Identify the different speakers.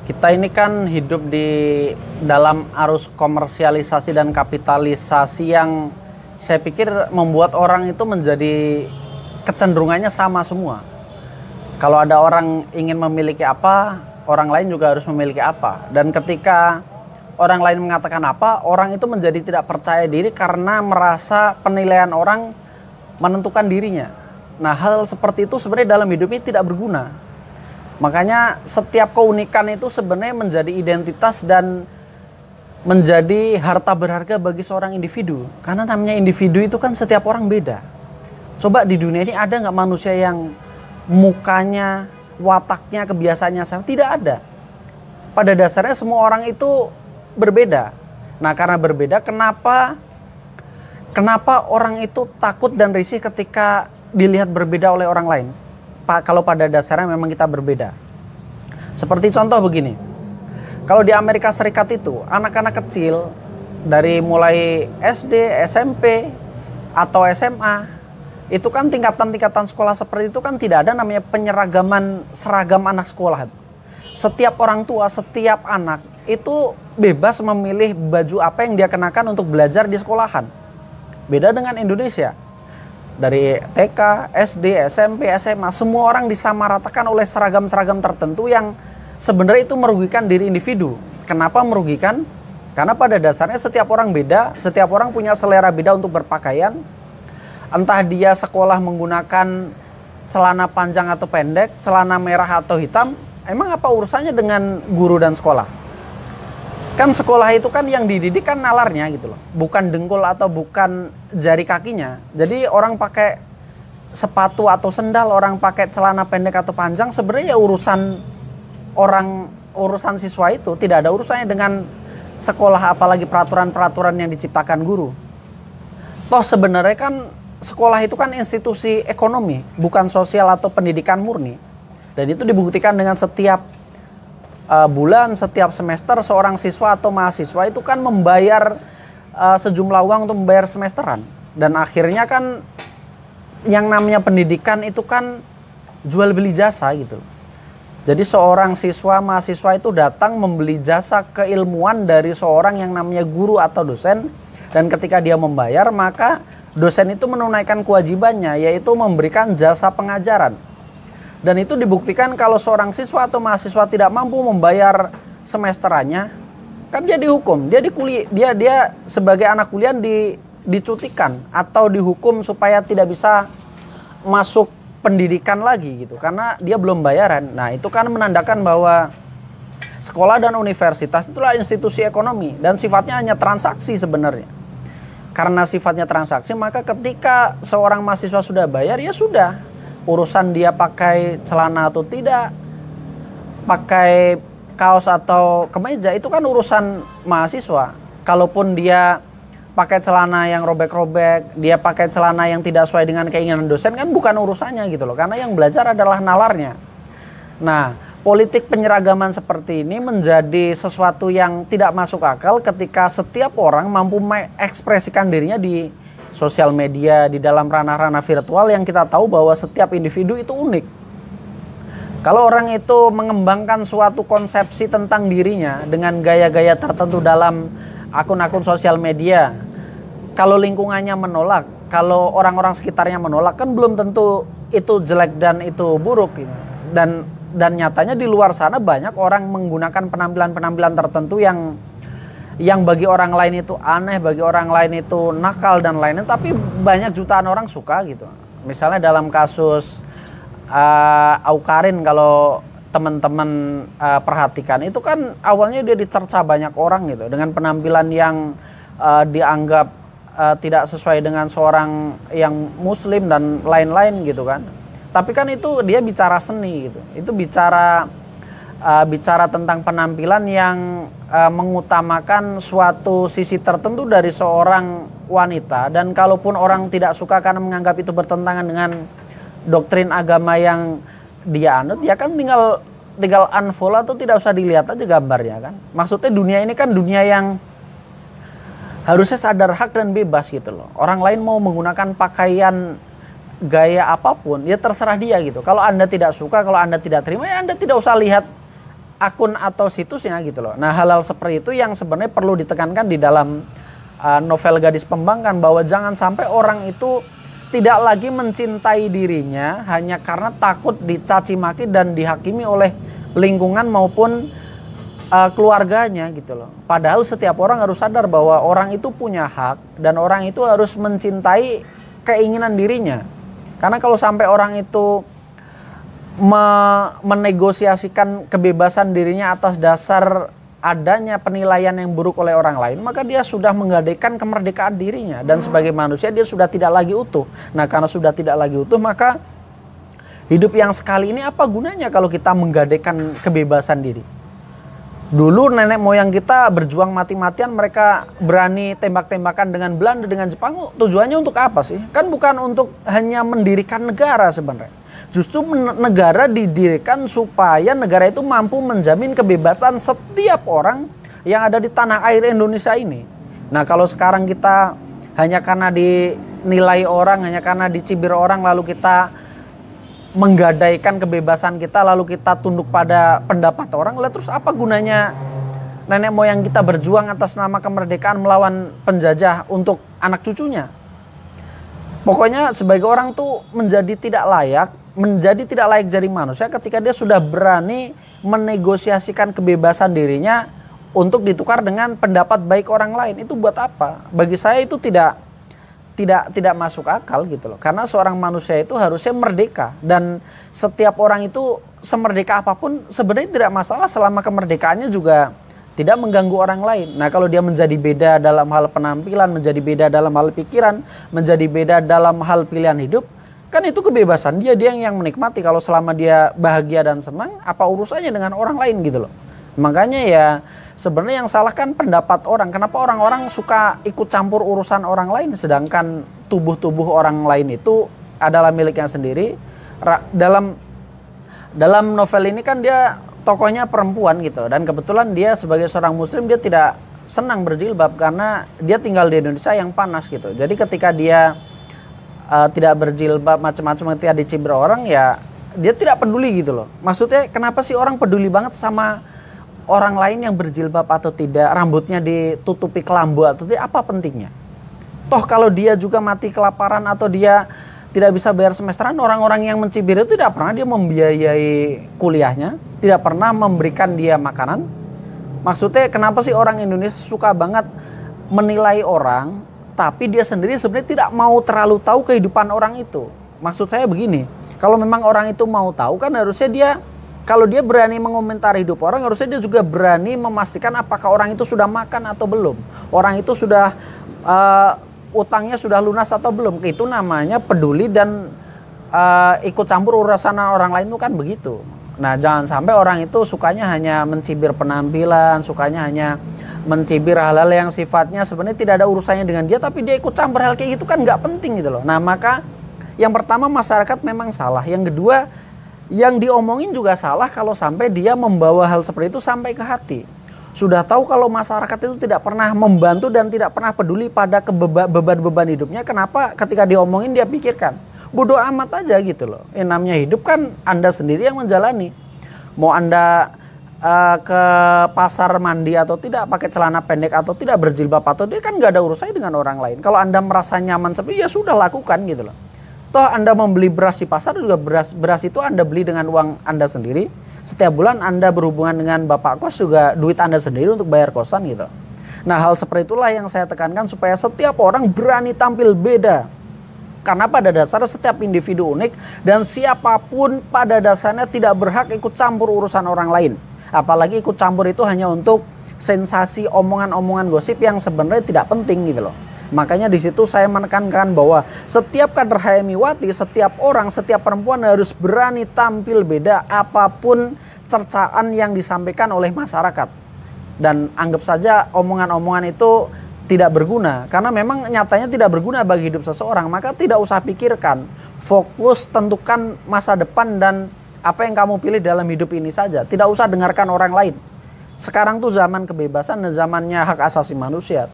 Speaker 1: Kita ini kan hidup di dalam arus komersialisasi dan kapitalisasi yang saya pikir membuat orang itu menjadi kecenderungannya sama semua. Kalau ada orang ingin memiliki apa, orang lain juga harus memiliki apa. Dan ketika orang lain mengatakan apa, orang itu menjadi tidak percaya diri karena merasa penilaian orang menentukan dirinya. Nah, hal seperti itu sebenarnya dalam hidup ini tidak berguna. Makanya setiap keunikan itu sebenarnya menjadi identitas dan menjadi harta berharga bagi seorang individu. Karena namanya individu itu kan setiap orang beda. Coba di dunia ini ada nggak manusia yang mukanya, wataknya, kebiasaannya sama? Tidak ada. Pada dasarnya semua orang itu berbeda. Nah, karena berbeda, kenapa orang itu takut dan risih ketika dilihat berbeda oleh orang lain? Kalau pada dasarnya memang kita berbeda. Seperti contoh begini. Kalau di Amerika Serikat itu anak-anak kecil dari mulai SD, SMP atau SMA itu kan tingkatan sekolah seperti itu kan tidak ada namanya penyeragaman seragam anak sekolah. Setiap orang tua, setiap anak itu bebas memilih baju apa yang dia kenakan untuk belajar di sekolahan. Beda dengan Indonesia. Dari TK, SD, SMP, SMA, semua orang disamaratakan oleh seragam-seragam tertentu yang sebenarnya itu merugikan diri individu. Kenapa merugikan? Karena pada dasarnya setiap orang beda, setiap orang punya selera beda untuk berpakaian. Entah dia sekolah menggunakan celana panjang atau pendek, celana merah atau hitam, emang apa urusannya dengan guru dan sekolah? Kan sekolah itu kan yang dididik kan nalarnya gitu loh, bukan dengkul atau bukan jari kakinya. Jadi orang pakai sepatu atau sendal, orang pakai celana pendek atau panjang, sebenarnya ya urusan siswa itu tidak ada urusannya dengan sekolah, apalagi peraturan-peraturan yang diciptakan guru. Toh sebenarnya kan sekolah itu kan institusi ekonomi, bukan sosial atau pendidikan murni. Dan itu dibuktikan dengan setiap bulan, setiap semester seorang siswa atau mahasiswa itu kan membayar sejumlah uang untuk membayar semesteran. Dan akhirnya kan yang namanya pendidikan itu kan jual beli jasa gitu. Jadi seorang siswa, mahasiswa itu datang membeli jasa keilmuan dari seorang yang namanya guru atau dosen. Dan ketika dia membayar, maka dosen itu menunaikan kewajibannya, yaitu memberikan jasa pengajaran. Dan itu dibuktikan kalau seorang siswa atau mahasiswa tidak mampu membayar semesterannya, kan dia dihukum, dia sebagai anak kuliah dicutikan atau dihukum supaya tidak bisa masuk pendidikan lagi gitu, karena dia belum bayaran. Nah, itu kan menandakan bahwa sekolah dan universitas itulah institusi ekonomi dan sifatnya hanya transaksi sebenarnya. Karena sifatnya transaksi, maka ketika seorang mahasiswa sudah bayar, ya sudah. Urusan dia pakai celana atau tidak, pakai kaos atau kemeja, itu kan urusan mahasiswa. Kalaupun dia pakai celana yang robek-robek, dia pakai celana yang tidak sesuai dengan keinginan dosen, kan bukan urusannya gitu loh. Karena yang belajar adalah nalarnya. Nah, politik penyeragaman seperti ini menjadi sesuatu yang tidak masuk akal ketika setiap orang mampu mengekspresikan dirinya di sosial media, di dalam ranah-ranah virtual yang kita tahu bahwa setiap individu itu unik. Kalau orang itu mengembangkan suatu konsepsi tentang dirinya dengan gaya-gaya tertentu dalam akun-akun sosial media, kalau lingkungannya menolak, kalau orang-orang sekitarnya menolak, kan belum tentu itu jelek dan itu buruk. Dan nyatanya di luar sana banyak orang menggunakan penampilan-penampilan tertentu yang bagi orang lain itu aneh, bagi orang lain itu nakal dan lainnya, tapi banyak jutaan orang suka gitu. Misalnya dalam kasus Awkarin, kalau teman-teman perhatikan, itu kan awalnya dia dicerca banyak orang gitu dengan penampilan yang dianggap tidak sesuai dengan seorang yang muslim dan lain-lain gitu kan. Tapi kan itu dia bicara seni gitu. Itu bicara tentang penampilan yang mengutamakan suatu sisi tertentu dari seorang wanita. Dan kalaupun orang tidak suka karena menganggap itu bertentangan dengan doktrin agama yang dia anut, ya kan tinggal unfollow atau tidak usah dilihat aja gambarnya kan. Maksudnya dunia ini kan dunia yang harusnya sadar hak dan bebas gitu loh. Orang lain mau menggunakan pakaian gaya apapun, ya terserah dia gitu. Kalau Anda tidak suka, kalau Anda tidak terima, ya Anda tidak usah lihat akun atau situsnya gitu loh. Nah, hal-hal seperti itu yang sebenarnya perlu ditekankan di dalam novel Gadis Pembangkang, bahwa jangan sampai orang itu tidak lagi mencintai dirinya hanya karena takut dicaci maki dan dihakimi oleh lingkungan maupun keluarganya gitu loh. Padahal setiap orang harus sadar bahwa orang itu punya hak dan orang itu harus mencintai keinginan dirinya. Karena kalau sampai orang itu menegosiasikan kebebasan dirinya atas dasar adanya penilaian yang buruk oleh orang lain, maka dia sudah menggadaikan kemerdekaan dirinya, dan sebagai manusia dia sudah tidak lagi utuh. Nah, karena sudah tidak lagi utuh, maka hidup yang sekali ini apa gunanya kalau kita menggadaikan kebebasan diri? Dulu nenek moyang kita berjuang mati-matian, mereka berani tembak-tembakan dengan Belanda, dengan Jepang. Tujuannya untuk apa sih? Kan bukan untuk hanya mendirikan negara sebenarnya. Justru negara didirikan supaya negara itu mampu menjamin kebebasan setiap orang yang ada di tanah air Indonesia ini. Nah, kalau sekarang kita hanya karena dinilai orang, hanya karena dicibir orang, lalu kita menggadaikan kebebasan kita, lalu kita tunduk pada pendapat orang, lalu terus apa gunanya nenek moyang kita berjuang atas nama kemerdekaan melawan penjajah untuk anak cucunya? Pokoknya sebagai orang tuh menjadi tidak layak jadi manusia ketika dia sudah berani menegosiasikan kebebasan dirinya untuk ditukar dengan pendapat baik orang lain. Itu buat apa? Bagi saya itu tidak masuk akal gitu loh. Karena seorang manusia itu harusnya merdeka, dan setiap orang itu semerdeka apapun sebenarnya tidak masalah selama kemerdekaannya juga tidak mengganggu orang lain. Nah, kalau dia menjadi beda dalam hal penampilan, menjadi beda dalam hal pikiran, menjadi beda dalam hal pilihan hidup, kan itu kebebasan dia yang menikmati. Kalau selama dia bahagia dan senang, apa urusannya dengan orang lain gitu loh. Makanya ya sebenarnya yang salah kan pendapat orang. Kenapa orang-orang suka ikut campur urusan orang lain, sedangkan tubuh-tubuh orang lain itu adalah miliknya sendiri. Dalam novel ini kan dia tokohnya perempuan gitu, dan kebetulan dia sebagai seorang muslim dia tidak senang berjilbab karena dia tinggal di Indonesia yang panas gitu. Jadi ketika dia tidak berjilbab macam-macam, ketika dicibir orang, ya dia tidak peduli gitu loh. Maksudnya kenapa sih orang peduli banget sama orang lain yang berjilbab atau tidak, rambutnya ditutupi kelambu atau tidak, apa pentingnya? Toh kalau dia juga mati kelaparan atau dia tidak bisa bayar semesteran, orang-orang yang mencibir itu tidak pernah dia membiayai kuliahnya, tidak pernah memberikan dia makanan. Maksudnya kenapa sih orang Indonesia suka banget menilai orang, tapi dia sendiri sebenarnya tidak mau terlalu tahu kehidupan orang itu? Maksud saya begini, kalau memang orang itu mau tahu, kan harusnya dia, kalau dia berani mengomentari hidup orang, harusnya dia juga berani memastikan apakah orang itu sudah makan atau belum, orang itu sudah utangnya sudah lunas atau belum. Itu namanya peduli dan ikut campur urusan orang lain, itu kan begitu. Nah, jangan sampai orang itu sukanya hanya mencibir penampilan, sukanya hanya mencibir hal-hal yang sifatnya sebenarnya tidak ada urusannya dengan dia, tapi dia ikut campur hal kayak gitu, kan nggak penting gitu loh. Nah, maka yang pertama masyarakat memang salah. Yang kedua, yang diomongin juga salah kalau sampai dia membawa hal seperti itu sampai ke hati. Sudah tahu kalau masyarakat itu tidak pernah membantu dan tidak pernah peduli pada beban-beban hidupnya, kenapa ketika diomongin dia pikirkan? Bodoh amat aja gitu loh. Namanya hidup kan Anda sendiri yang menjalani. Mau Anda ke pasar mandi atau tidak, pakai celana pendek atau tidak, berjilbab atau dia, kan nggak ada urusannya dengan orang lain. Kalau Anda merasa nyaman seperti, ya sudah lakukan gitu loh. Toh Anda membeli beras di pasar juga beras itu Anda beli dengan uang Anda sendiri. Setiap bulan Anda berhubungan dengan bapak kos juga duit Anda sendiri untuk bayar kosan gitu. Nah, hal seperti itulah yang saya tekankan supaya setiap orang berani tampil beda. Karena pada dasarnya setiap individu unik dan siapapun pada dasarnya tidak berhak ikut campur urusan orang lain. Apalagi ikut campur itu hanya untuk sensasi, omongan-omongan gosip yang sebenarnya tidak penting gitu loh. Makanya di situ saya menekankan bahwa setiap kader HMIWati, setiap orang, setiap perempuan harus berani tampil beda apapun cercaan yang disampaikan oleh masyarakat. Dan anggap saja omongan-omongan itu tidak berguna, karena memang nyatanya tidak berguna bagi hidup seseorang. Maka tidak usah pikirkan, fokus tentukan masa depan dan apa yang kamu pilih dalam hidup ini saja. Tidak usah dengarkan orang lain. Sekarang tuh zaman kebebasan dan zamannya hak asasi manusia.